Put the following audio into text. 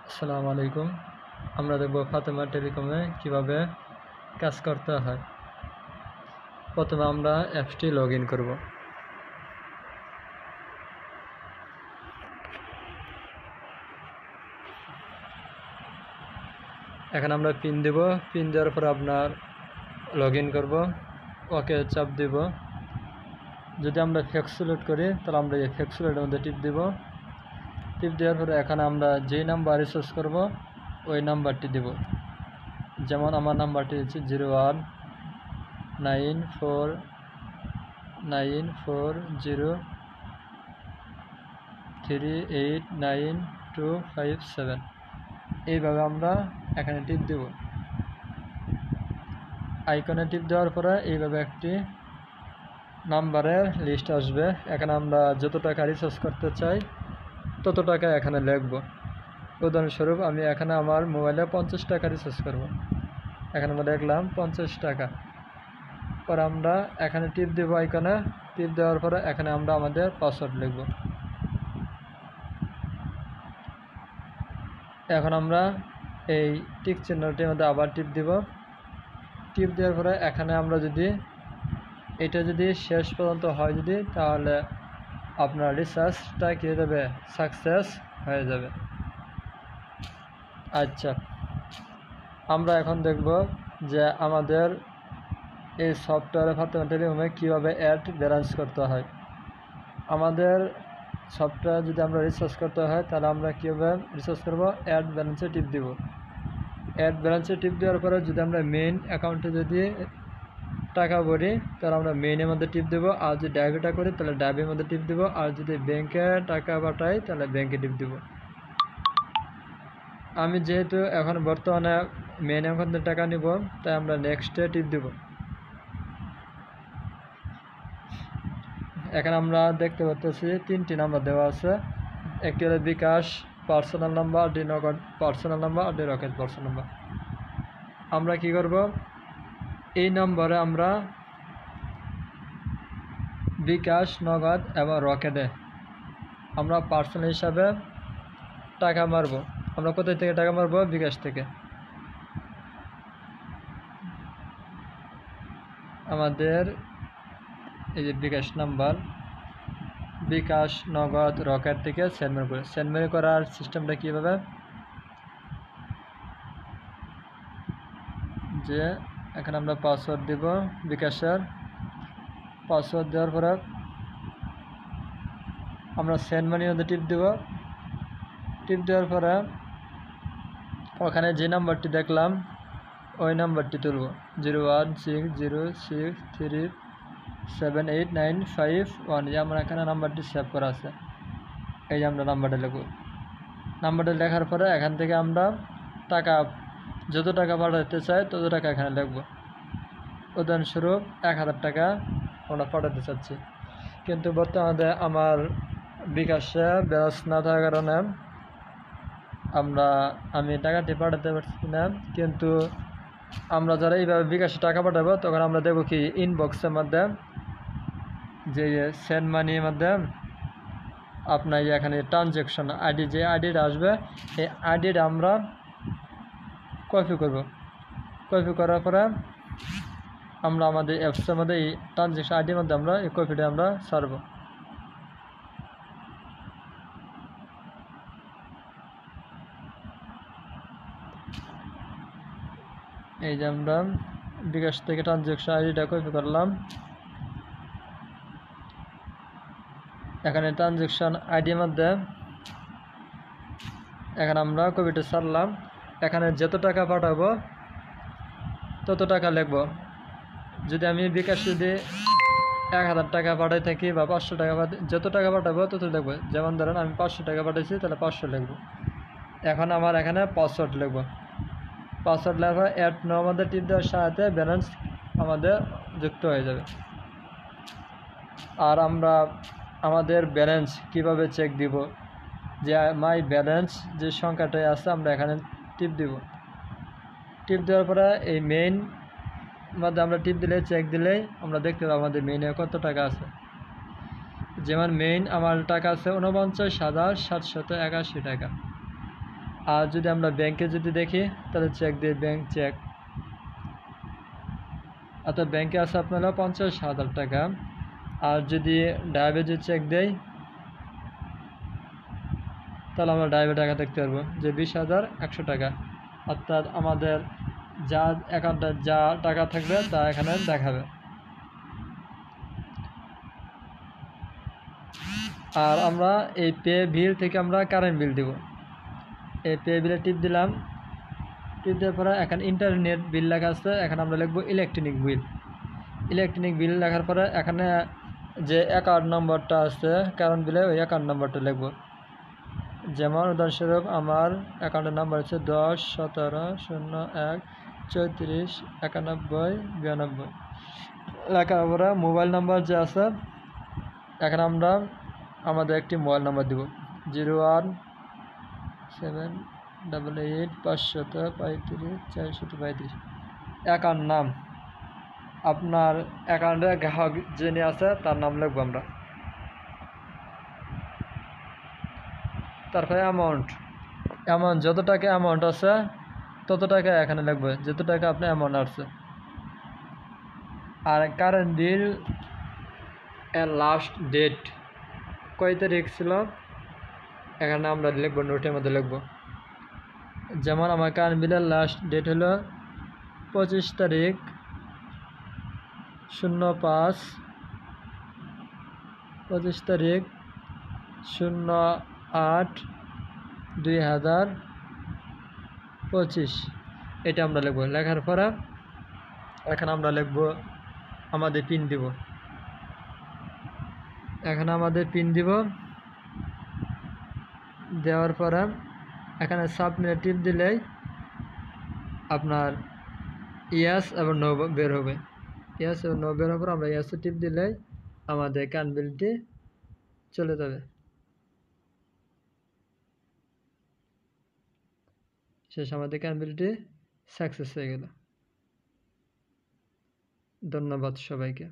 আসসালামু আলাইকুম। আমরা দেখব ফাতেমা টেলিকমে কিভাবে কাজ করতে হয়। প্রথমে আমরা অ্যাপসটি লগ ইন করব। এখানে আমরা পিন দেব। পিন দেওয়ার পর আপনার লগ ইন করব, ওকে চাপ দেব। যদি আমরা ফ্যাক্স সিলেক্ট করি তাহলে আমরা এই ফ্যাক্স সিলেক্টের মধ্যে টিপ দেব। টিপ দেওয়ার পরে এখানে আমরা যেই নাম্বার রিসার্চ করব ওই নাম্বারটি দেব। যেমন আমার নাম্বারটি হচ্ছে 01949403899257। এইভাবে আমরা এখানে টিপ দেব। আইকনে টিপ দেওয়ার পরে এইভাবে একটি নাম্বারের লিস্ট আসবে। এখানে আমরা যত টাকা রিচার্জ করতে চাই তত টাকা এখানে লিখব। উদাহরণস্বরূপ আমি এখানে আমার মোবাইলে 50 টাকা রিচার্জ করব। এখানে আমরা লিখলাম 50 টাকা। পরে আমরা এখানে টিপ দেব। আইকনে টিপ দেওয়ার পরে এখানে আমরা আমাদের পাসওয়ার্ড লিখব। এখন আমরা এই টিক চিহ্নটির মধ্যে আবার টিপ দেব। টিপ দেওয়ার পরে এখানে আমরা যদি এটা শেষ পর্যন্ত হয় তাহলে আপনার রিচার্জটা কি হয়ে যাবে, সাকসেস হয়ে যাবে। আচ্ছা, আমরা এখন দেখব যে আমাদের এই সফটওয়্যারে ফাতেমা টেলিকমে কীভাবে অ্যাড ব্যালেন্স করতে হয়। আমাদের সফটওয়্যার যদি আমরা রিচার্জ করতে হয় তাহলে আমরা কীভাবে রিচার্জ করব, অ্যাড ব্যালেন্সে টিপ দিব। অ্যাড ব্যালেন্সে টিপ দেওয়ার পরে যদি আমরা মেইন অ্যাকাউন্টে টাকা ভরি তাহলে আমরা মেইনের মধ্যে টিপ দেবো। আর যদি ডায়েবিটা করি তাহলে ডায়েবের মধ্যে টিপ দেবো। আর যদি ব্যাংকে টাকা পাঠাই তাহলে ব্যাংকে টিপ দেবো। আমি যেহেতু এখন বর্তমানে মেইন অ্যাকাউন্টে টাকা নিব তাই আমরা নেক্সটে টিপ দেব। এখানে আমরা দেখতে পাচ্ছি 3টি নাম্বার দেওয়া আছে। একটি হলো বিকাশ পার্সোনাল নাম্বার, ডি নগদ personal number, D rocket personal number. আমরা কি করব, এই নম্বরে আমরা বিকাশ, নগদ এবং রকেটে আমরা পার্সোনাল হিসাবে টাকা মারব। আমরা কোথায় থেকে টাকা মারব, বিকাশ থেকে। আমাদের এই যে বিকাশ নাম্বার, বিকাশ, নগদ, রকেট থেকে সেন্ডমানি করার সিস্টেমটা কীভাবে, যে এখানে আমরা পাসওয়ার্ড দিব। বিকাশের পাসওয়ার্ড দেওয়ার পরে আমরা সেন্ডমানির মধ্যে টিপ দেব। টিপ দেওয়ার পরে ওখানে যে নাম্বারটি দেখলাম ওই নাম্বারটি তুলব, 016036378951। যে আমার এখানে নাম্বারটি সেভ করা আছে, এই যে আমরা নাম্বারটা লিখব। নাম্বারটা লেখার পরে এখান থেকে আমরা টাকা যত টাকা পাঠাতে চাই তত টাকা এখানে লিখব। উদাহরণস্বরূপ 1000 টাকা আমরা পাঠাতে চাচ্ছি, কিন্তু বর্তমানে আমার বিকাশে ব্যালেন্স না থাকার কারণে আমি টাকাটি পাঠাতে পারছি না। কিন্তু আমরা যারা এইভাবে বিকাশে টাকা পাঠাবো তখন আমরা দেখব কি ইনবক্সের মধ্যে যে সেন্ড মানির মধ্যে আপনার এখানে ট্রানজ্যাকশন আইডি, যে আইডিটা আসবে এই আইডিটা আমরা কপি করব। কপি করার পরে আমরা আমাদের অ্যাপসের মধ্যে এই ট্রানজ্যাকশন আইডির মধ্যে আমরা এই কপিটা আমরা ছাড়ব। এই যে আমরা বিকাশ থেকে ট্রানজ্যাকশন আইডিটা কপি করলাম। এখানে ট্রানজ্যাকশন আইডির মধ্যে এখানে আমরা কপিটা ছাড়লাম। এখানে যত টাকা পাঠাবো তত টাকা লিখব। যদি আমি বিকাশ 1000 টাকা পাঠাই থাকি বা 500 টাকা যত টাকা পাঠাবো তত লিখব। যেমন ধরেন আমি 500 টাকা পাঠাইছি তাহলে 500 লিখব। এখন আমার এখানে পাসওয়ার্ড লিখব। পাসওয়ার্ড লেখার পর অ্যাড নাও আমাদের টিপ দেওয়ার সাথে ব্যালেন্স আমাদের যুক্ত হয়ে যাবে। আর আমরা আমাদের ব্যালেন্স কিভাবে চেক দিব, যে মাই ব্যালেন্স যে সংখ্যাটাই আছে আমরা এখানে টিপ দিব। টিপ দেওয়ার পরে এই মেইন মধ্যে আমরা টিপ দিলে, চেক দিলেই আমরা দেখতে পাবো আমাদের মেইনে কত টাকা আছে। যেমন মেইন আমার টাকা আছে 49,781 টাকা। আর যদি আমরা ব্যাংকে যদি দেখি তাহলে চেক দিয়ে ব্যাংক চেক, অর্থাৎ ব্যাংকে আছে আপনার 50,000 টাকা। আর যদি ডাইভে যদি চেক দেয় তাহলে আমরা ডাইভে টাকা দেখতে পারবো যে 20,100 টাকা, অর্থাৎ আমাদের যা অ্যাকাউন্টে যা টাকা থাকবে তা এখানে দেখাবে। আর আমরা এই পে বিল থেকে আমরা কারেন্ট বিল দিব। এই পে বিলে টিপ দিলাম, টিপ দেওয়ার পরে এখানে ইন্টারনেট বিল লেখা আছে, এখানে আমরা লিখবো ইলেকট্রনিক বিল। ইলেকট্রনিক বিল লেখার পরে এখানে যে অ্যাকাউন্ট নম্বরটা আছে কারেন্ট বিলে ওই অ্যাকাউন্ট নম্বরটা লিখবো। যেমন উদাহরণস্বরূপ আমার অ্যাকাউন্টের নাম্বার হচ্ছে 10, 17, 34, 91, 92। লেখার পরে মোবাইল নাম্বার যে আছে এখানে আমরা আমাদের একটি মোবাইল নাম্বার দিব, 01788 535 অ্যাকাউন্ট নাম, আপনার অ্যাকাউন্টে গ্রাহক যিনি আছে তার নাম লিখবো আমরা। তারপরে অ্যামাউন্ট যত টাকা অ্যামাউন্ট আছে তত টাকা এখানে লিখবে, যত টাকা আপনার অ্যামাউন্ট আছে। আর কারেন্ট বিল এর লাস্ট ডেট কয় তারিখ ছিল এখানে আমরা লিখবো, নোটের মধ্যে লিখবো। যেমন আমার কারেন্ট বিলের লাস্ট ডেট হলো 25 তারিখ 05 25 তারিখ 08/2025। এটা আমরা লিখবো। লেখার পরে এখানে আমরা লিখবো আমাদের পিন দিব, এখানে আমাদের পিন দিব। দেওয়ার পরে এখানে সাবমিট টিপ দিলেই আপনার ইয়াস এবং নো বের হবে। ইয়াস এবং নো বের হওয়ার পর আমরা ইয়াসে টিপ দিলেই আমাদের কারেন্ট বিলটি চলে যাবে। শেষ, আমাদের কারেন্ট বিলটি সাকসেস হয়ে গেল। ধন্যবাদ সবাইকে।